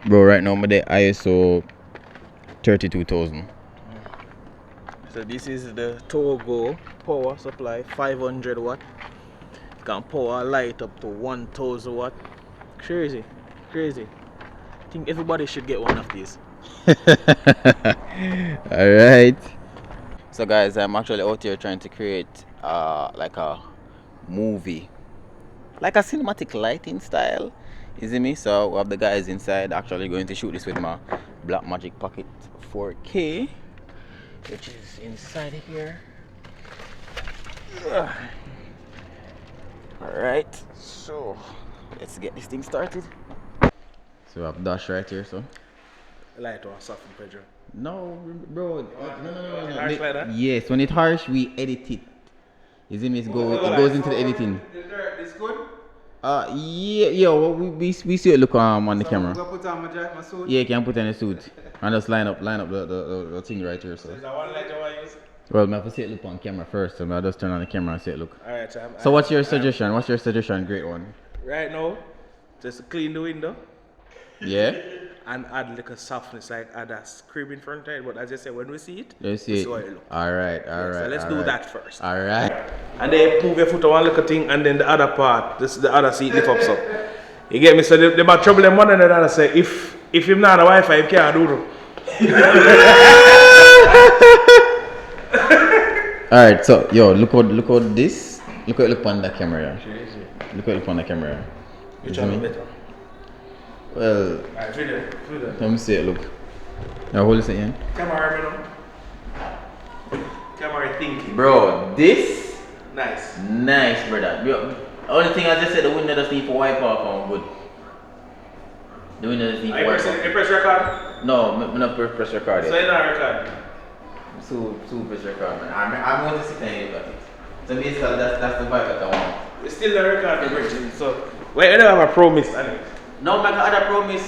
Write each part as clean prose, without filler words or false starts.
Bro, right now I'm at the ISO 32,000. So this is the Togo power supply, 500 watt. Can power light up to 1000 watt. Crazy, crazy. I think everybody should get one of these. Alright. So guys, I'm actually out here trying to create like a movie. Like a cinematic lighting style. You see me? So we have the guys inside actually going to shoot this with my Blackmagic Pocket 4K, which is inside here. Alright, so let's get this thing started. So we have Dash right here, so. Light or soften, Pedro? No, bro. No. Harsh like that? Yes, when it's harsh, we edit it. You see me? It goes into the editing. It's good? Yeah, well, we see it look on the camera. I'm gonna put on my suit. Yeah, you can put on a suit and just line up the thing right here. So. Is that one light I use? Well, I have to see it look on camera first, so I just turn on the camera and see it look. Alright, so what's your suggestion? What's your suggestion? Great one. Right now, just clean the window. Yeah. And add like a softness, like add a crib in front of it. But as I said, when we see it, you see it. how it looks. Alright. So let's do that first. Alright. And then move your foot on one little thing, and then the other part, this the other seat lift up so. You get me? So they might trouble them one another and say, if him not on Wi-Fi, he can't do it. Alright, so yo, look at this. Look on the camera. Look on the camera. Which one better? Well, Alright, through there. let me see it, look. Now hold this again. Camera, camera thinking. Bro, this Nice, brother. Bro, only thing I just said, the window doesn't need to wipe off and good. The window doesn't need to wipe off. You press record? No, I'm not press record yet. So you're not record? So press record, man. I'm going to sit and look at it. So basically, that's the vibe that I want. It's still the record, Bridget. So, wait, I don't have a promise, Alex. No, I have a promise.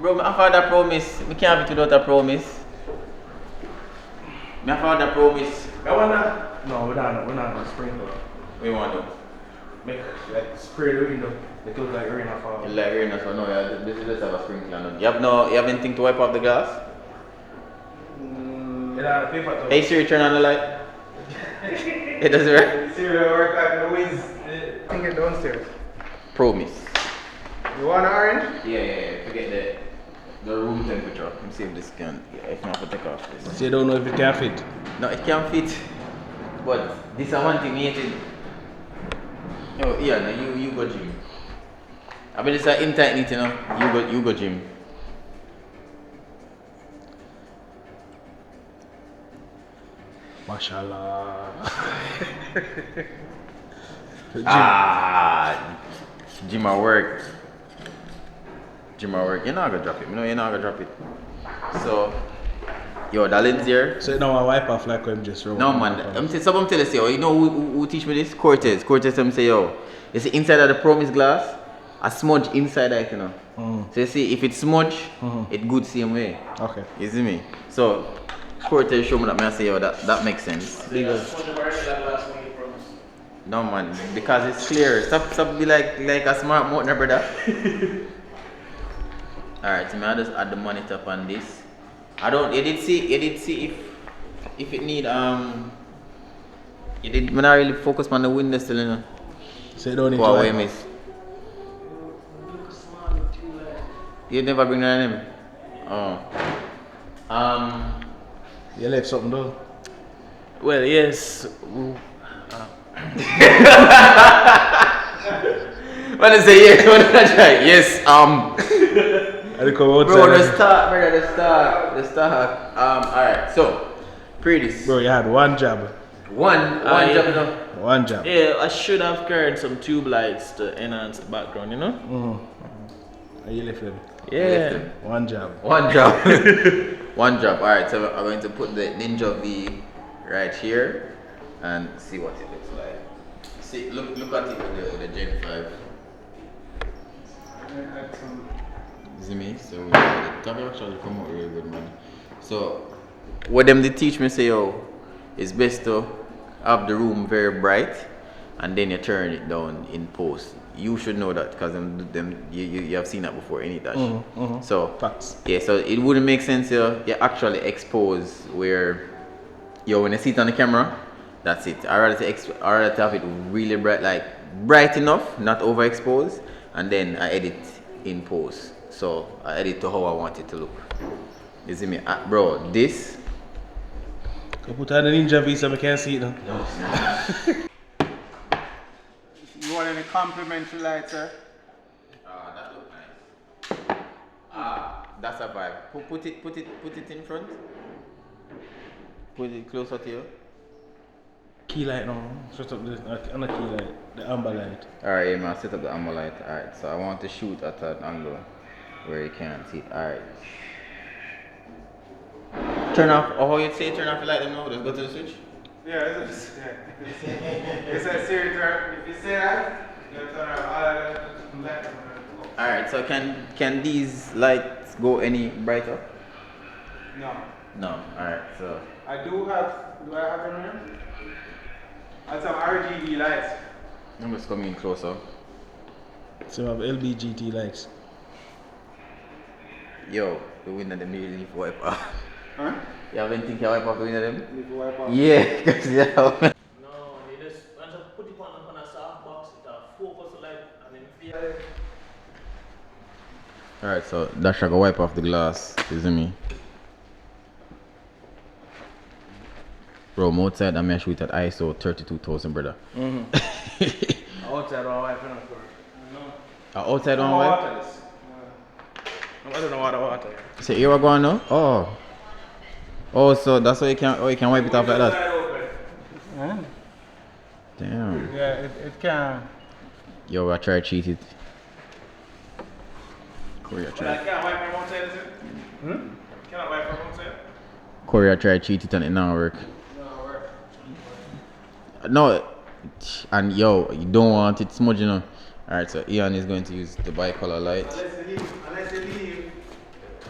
Bro, I have a promise. We can't have it without a promise. I have a promise. I wanna. No, we're not gonna sprinkle. What do you want to do? Make like spray the window. It looks like rain off our. Like rain, so no, yeah, this is just have a sprinkler. You have anything to wipe off the glass? Hey Siri, turn on the light. It doesn't work. Siri don't work out the winds. Think it downstairs. Promise. You want orange? Yeah. Forget the room temperature. Let me see if this can. Yeah, if not, I'll take off this. So you don't know if it can fit? No, it can fit. But this is one thing you need. Oh yeah, no, you go gym. I mean it's an in-tight knit, you know. You go gym. Mashallah. Gym at work. You're not gonna drop it. You know you're not gonna drop it. So, yo, that lens here. So you don't want to wipe off like I'm just No man, someone tell us, yo, you know who teach me this? Cortez them say, yo, you see inside of the Promise glass, a smudge inside that, you know. So you see, if it's smudge, it good same way. Okay. You see me? So, Cortez show me that, I say, yo, that makes sense. No man, because it's clear. Stop be like a smart motor, brother. Alright, so I just add the monitor on this. You did see if it need when I really focus on the window still, you know. So you don't need to wipe miss. You never bring that in? Oh. You left something though? Well, yes. When I say yes, when I try, yes, Bro, the start. Alright, so, pretty. Bro, you had one job. One job. One job. Yeah, I should have carried some tube lights to enhance the background, you know? Are you left it? Yeah. One job. One job. Alright, so I'm going to put the Ninja V right here and see what it looks like. See, look at it with the Gen 5. See me? So the camera actually come out really good, man. So what them they teach me say, yo, it's best to have the room very bright and then you turn it down in post. You should know that because you have seen that before in it. So yeah, so it wouldn't make sense you actually expose where when you see it on the camera, that's it. I rather to have it really bright, like bright enough, not overexposed, and then I edit in post. So I edit to how I want it to look. You see me, bro? This. I put on the ninja visa, I can't see it now. You want any complimentary lights, sir? That looks nice. That's a vibe. Put it in front. Put it closer to you. Key light now. Set up the on the key light, the amber light. Alright, yeah, man, set up the amber light. Alright, so I want to shoot at an angle where you can't see it. Alright. Turn off, or how you say turn off the light, now, just go to the switch. Yeah, it's a serious turn. If you say that, you turn off all the lights. Alright, so can these lights go any brighter? No. No, alright, so. I have them here? I have some RGB lights. I'm just coming in closer. So I have LBGT lights. Yo, the window them really need to wipe off. Huh? You haven't think you wipe off the window them? Need to wipe off. Yeah, because No, they just want to put it on a soft box, it focus light, and then feel. Alright, so that should go wipe off the glass, you see me? Bro, I'm outside and I shoot at ISO 32,000, brother. Outside or wipe, Outside on wipe? I don't know what the water is. So here we going now? Oh, so that's why you can wipe it off like that? Yeah. Damn. Yeah, it can. Yo, I try to cheat it. Korea try. Can't wipe from outside, is it? Can I wipe from outside? Korea try to cheat it and it not work. No, and yo, you don't want it smudging on. Alright, so Ian is going to use the bicolor light. Unless you leave,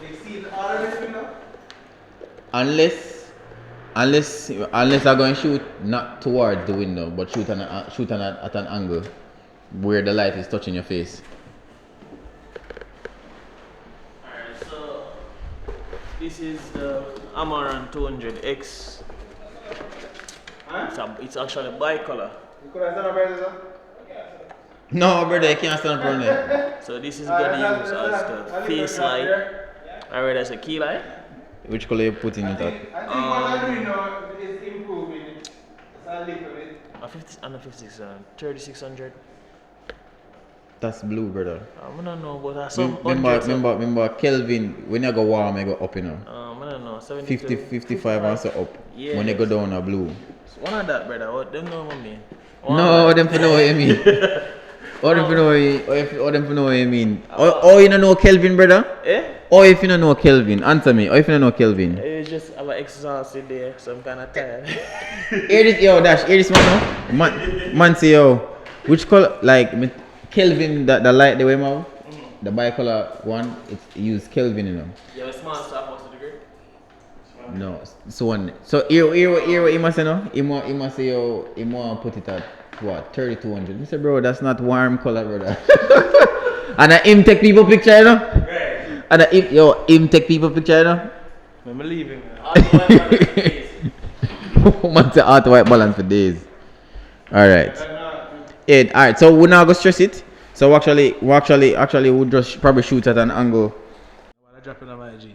you see all of this window? Unless I'm going to shoot not towards the window, but shoot at an angle where the light is touching your face. Alright, so this is the Amaran 200X. Huh? It's actually bicolor. You could have done a better, sir? No, brother, you can't stand up on it. So this is gonna use as the face light. Alright, that's a key light. Which color you putting it at? I think what I'm doing now is improving it. It's a little bit. A 50 and a 56, 3600. That's blue, brother. I don't know, but that's some Remember, Kelvin, when you go warm, you go up, you know. I don't know, 50, 55 and so up. Yeah. When you go down, a blue. One of that, brother. What them know what I mean? No, them for know what you mean. All them for know what you mean. Oh, you don't know Kelvin, brother? Eh? Or if you don't know Kelvin, answer me. Or if you don't know Kelvin. It's just have an exhausted day, so I'm kind of tired. Hear this, yo, Dash. Hear this, man. Man, say, yo, which color, like Kelvin, the light the way, man. The bicolor one, it's used Kelvin, you know. You have a small stop what's the degree? No, so one. So here what he must say no? He must say yo, he must put it at what 3,200. I say bro, that's not warm color, brother. And him take people picture, you know. Right. And him take people picture, you know. I'm leaving. Man say auto white balance for days. All right. Yeah, all right. So we now go stress it. So actually we'll just probably shoot at an angle. I'm dropping on my G.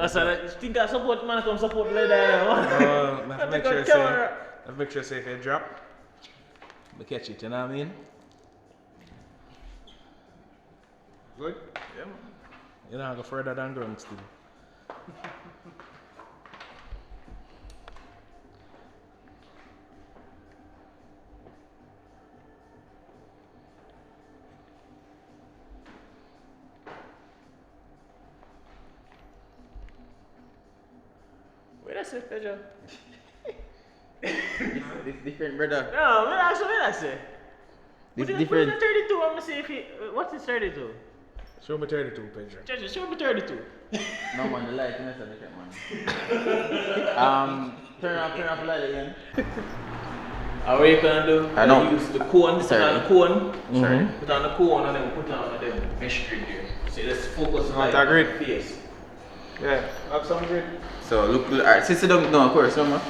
So you think I support man come support like that? Make sure say if you drop, we catch it, you know what I mean? Good? Yeah, man. You know, go further than ground still. say, Pedro. This different, brother. No, that's what I say. This Put it different. at 32, I'm gonna see if he. What's his 32? Show me 32, Pedro. Judge, show me 32. No man, the light, you know, man. Turn off the light again. How are you gonna do? I know. Use the cone, put on the cone. Sorry. Put on the cone and then put on the mesh grid there. So let's focus on that grid? the face. Yeah, have some grid. So look, alright, since you don't know, of course, no man.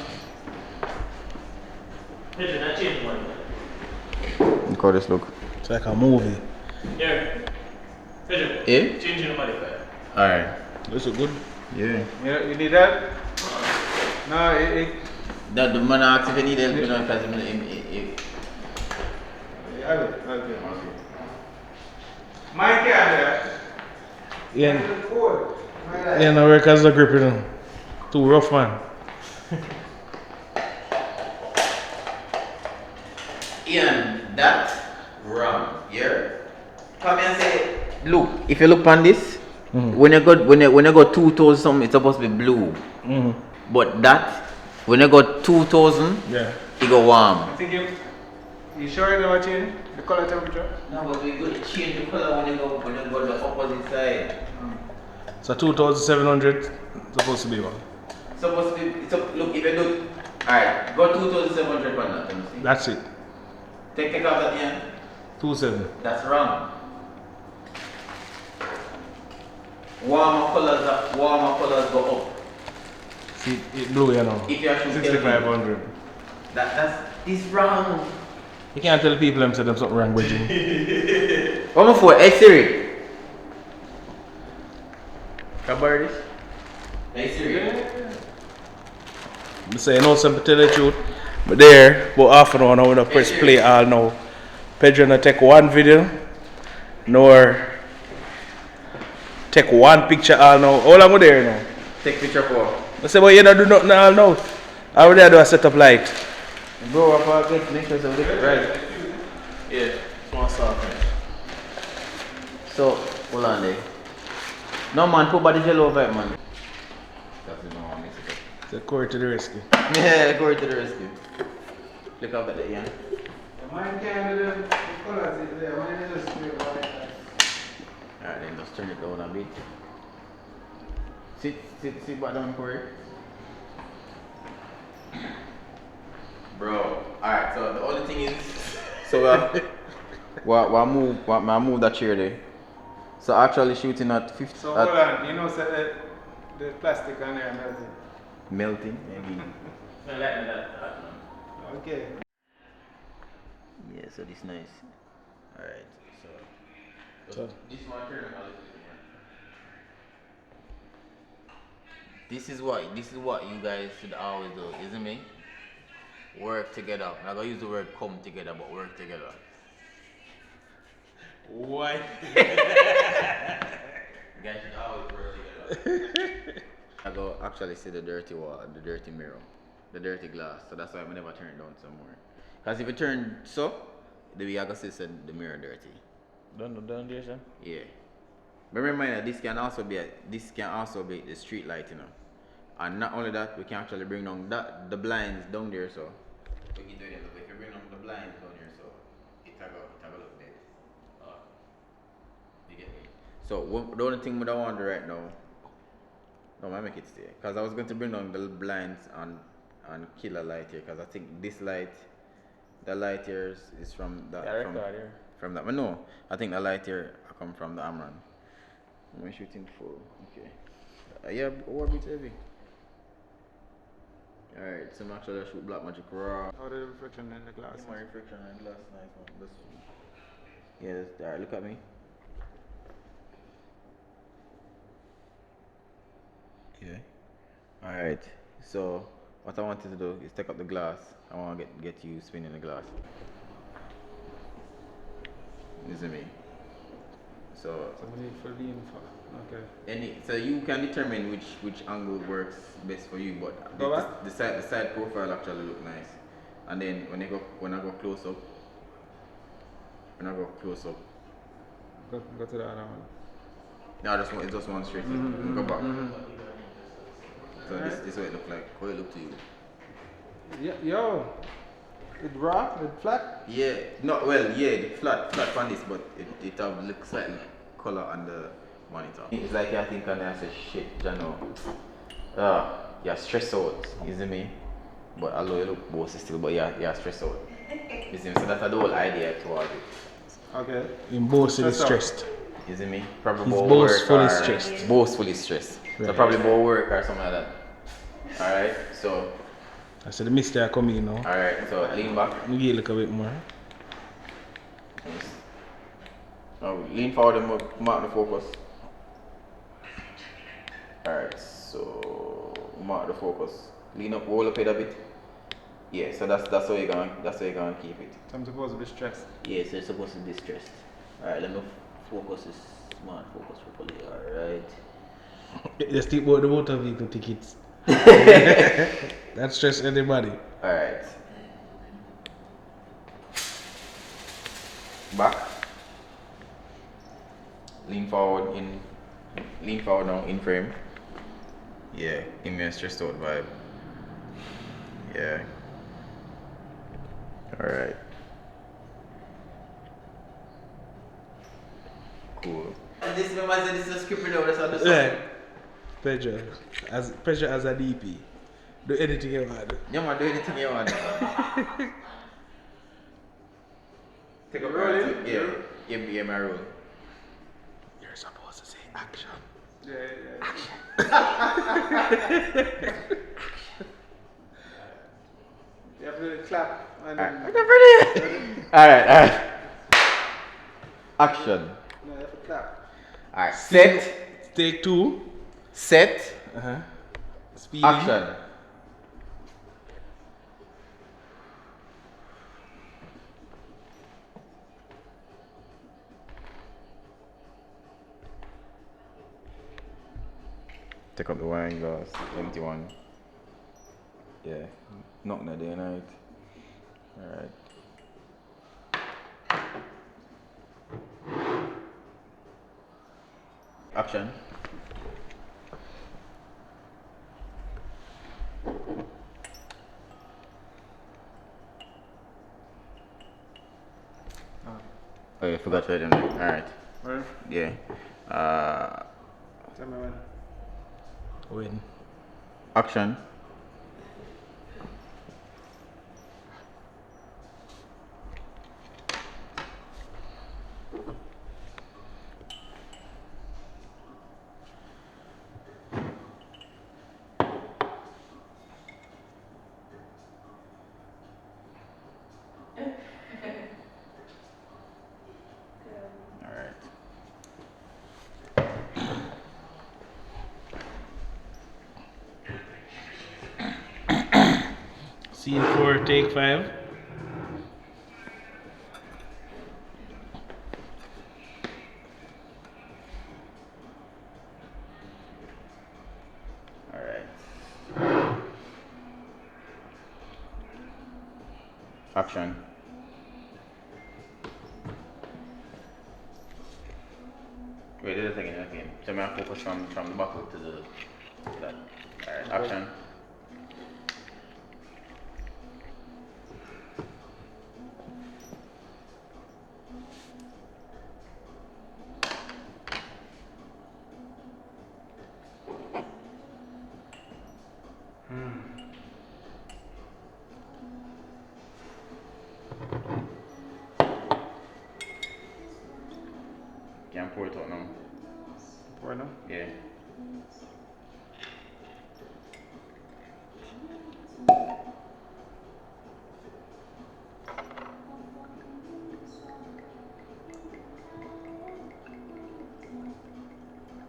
Pedro, not change one. Look how this look. It's like a movie. Here. Pedro. Yeah? Change the modifier. Alright. This is good. Yeah. You need that? No, That the man asks if you need help, you know, because okay. Mine can't do Ian, that. Ian, I work as a grip, you know. Too rough, man. Ian, that wrong. Yeah. Come here and say, look, if you look on this, when you go 2,000 something, it's supposed to be blue. But that, when you go 2,000, Yeah. it go warm. I think you sure you never change the color temperature? No, but we go to change the color when you go the opposite side. So 2,700 supposed to be one. Supposed to be, look, if you do, alright, go 2,700 on that, you see? That's it. Take off that end. 2,700. That's wrong. Warmer colors go up. See, it blew, you know. If you actually 6,500. It's wrong. You can't tell people them say them something wrong with you. One more for hey Siri. Can I borrow this? Hey Siri. I say, no, some to tell the truth. But there, but half an hour now, we don't press play all now. Pedro not take one video, nor take one picture all now. How long we there now? Take picture for. I say, but you don't do nothing all now. How would I do a setup light? Bro, I forget make sure it's right. Yeah, small soft. So, hold on there. No man, put body gel over it, man. That's the normal mix it up. Say, Corey to the rescue. Yeah, go to the rescue. Look up at the end. Mine can't do the colors is there. Mine is just straight white. Alright, then just turn it down a bit. Sit back down, Corey. Bro, alright, so the only thing is, so I move that chair there. So actually shooting at 50. So hold on, you know, say the plastic on there melting. Melting, maybe. No, that. Okay. Yeah, so this nice. Alright, so this one turn a little bit more. This is what you guys should always do, isn't me? Work together. I'm not gonna use the word come together, but work together. Why? You guys should always work together. I go actually see the dirty wall, the dirty mirror, the dirty glass. So that's why I never turn it down somewhere. Because if you turn so, the way I go see the mirror dirty. Done there, sir. Yeah. But remember, this can also be the street light, you know. And not only that, we can actually bring down the blinds down there, so we can do it. If you bring down the blinds down here, so it have a look dead. You get me? So the only thing we don't want to do right now, no, I make it stay. Because I was going to bring down the blinds and kill a light here, because I think this light, the light here is from that. From that. But no, I think the light here come from the Amran. I'm shooting full. Okay. Yeah, what bit heavy? Alright, so I'm actually shoot Blackmagic raw. How the reflection in the glass? My reflection and glass, nice one. Alright, look at me. Okay. Alright, so what I wanted to do is take up the glass. I want to get you spinning the glass. This is me. So we need for lean for. Okay. so you can determine which angle works best for you, but the side profile actually look nice. And then when I go close up, go to the other one. no, it's just one straight. Go back. So Alright. this is what it look like. How it look to you? Yeah, yo. It raw, it flat. Yeah, no, well, yeah, the flat on this, but it have look slightly color on the monitor. It's like I think and I say shit, Jano. You're stressed out, you see me? But although you look bossy still, but you're stressed out. You see me? So that's the whole idea towards it. Okay. In both is stressed. You see me? Probably He's more boastfully work or stressed. boastfully stressed. So Right. probably more work or something like that. Alright, so I said the mistake come in now. alright, so lean back. Let me get a little bit more. Yes. Now lean forward and mark the focus. Alright, so mark the focus. Lean up, roll up it a bit. Yeah, so that's how you're gonna keep it. So I'm supposed to be stressed. Yeah, so you're supposed to be stressed. Alright, let me focus this smart focus properly. Alright. Just think about the motor vehicle tickets. That stress anybody. Alright. Back. Lean forward now in frame. Yeah, give me a stressed out vibe. Yeah. Alright. Cool. And this remember this is a script now, that's how the Yeah. Pedro as a DP. Do anything you want. Yeah man, do anything you want. Take a Rolling? Yeah, my roll. You're supposed to say action. Yeah. You have to clap and then. Alright. Action. No, you have to clap. Alright. Set. Take two. Set. Speed. Action. Take up the wine glass, empty one. Yeah, not in the day and night. Alright. Action. Oh, you forgot to write them down. Alright. Alright. Yeah. Tell me when. Win. Action. Alright. Scene 4, take 5. Alright. Action. Wait, do it again. So I'm gonna focus from the buckle to that. Alright, action. Can't pour it out now. Pour now? Yeah.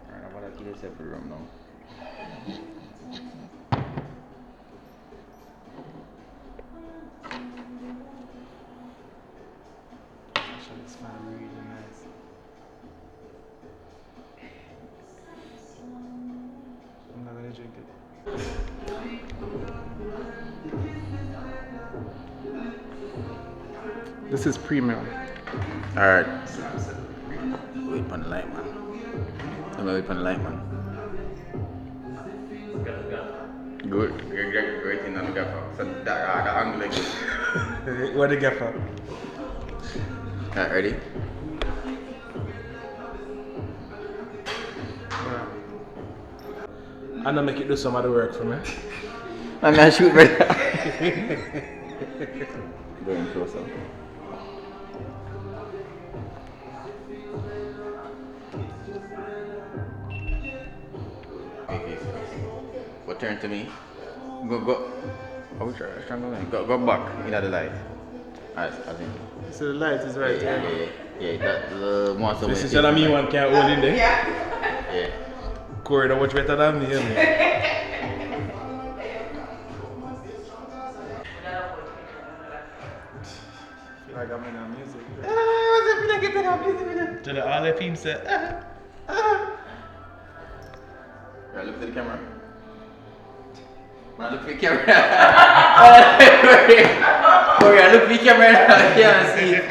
Alright, I'm gonna keep this separate room now. Actually, it smells really nice. I'm not gonna drink it. This is premium. Alright. Wait for the light, man. Let me wait for the light, man. great in the gaffer. So that angle like this. What the gaffer? Alright, ready? I'm gonna make it do some of the work for me. I'm gonna shoot right now. Going closer. Okay. But turn to me. Go. I will try. Go back into the light. Alright, I think. So the light is right here. Yeah. That the monster. This is what me one can't hold in there. Yeah. Corey, that much better than me, isn't it? I got me on music. To the all the team said. Right, look to the camera. Man, look for the camera. Corey, look for the camera. I can't see it.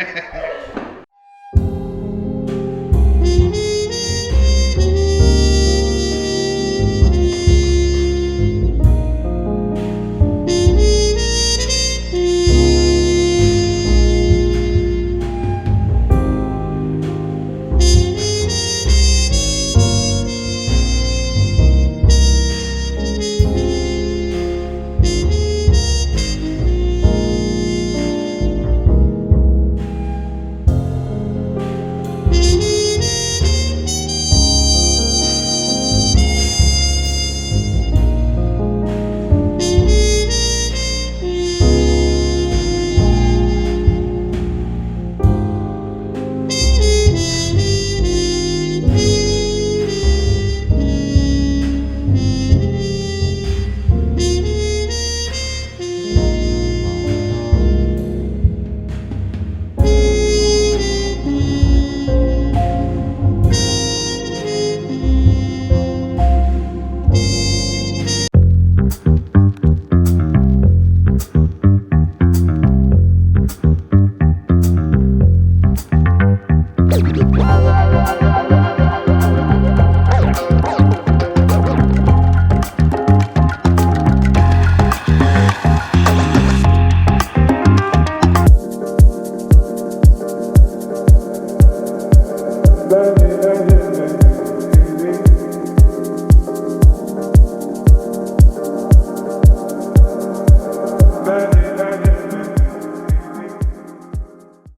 Bye.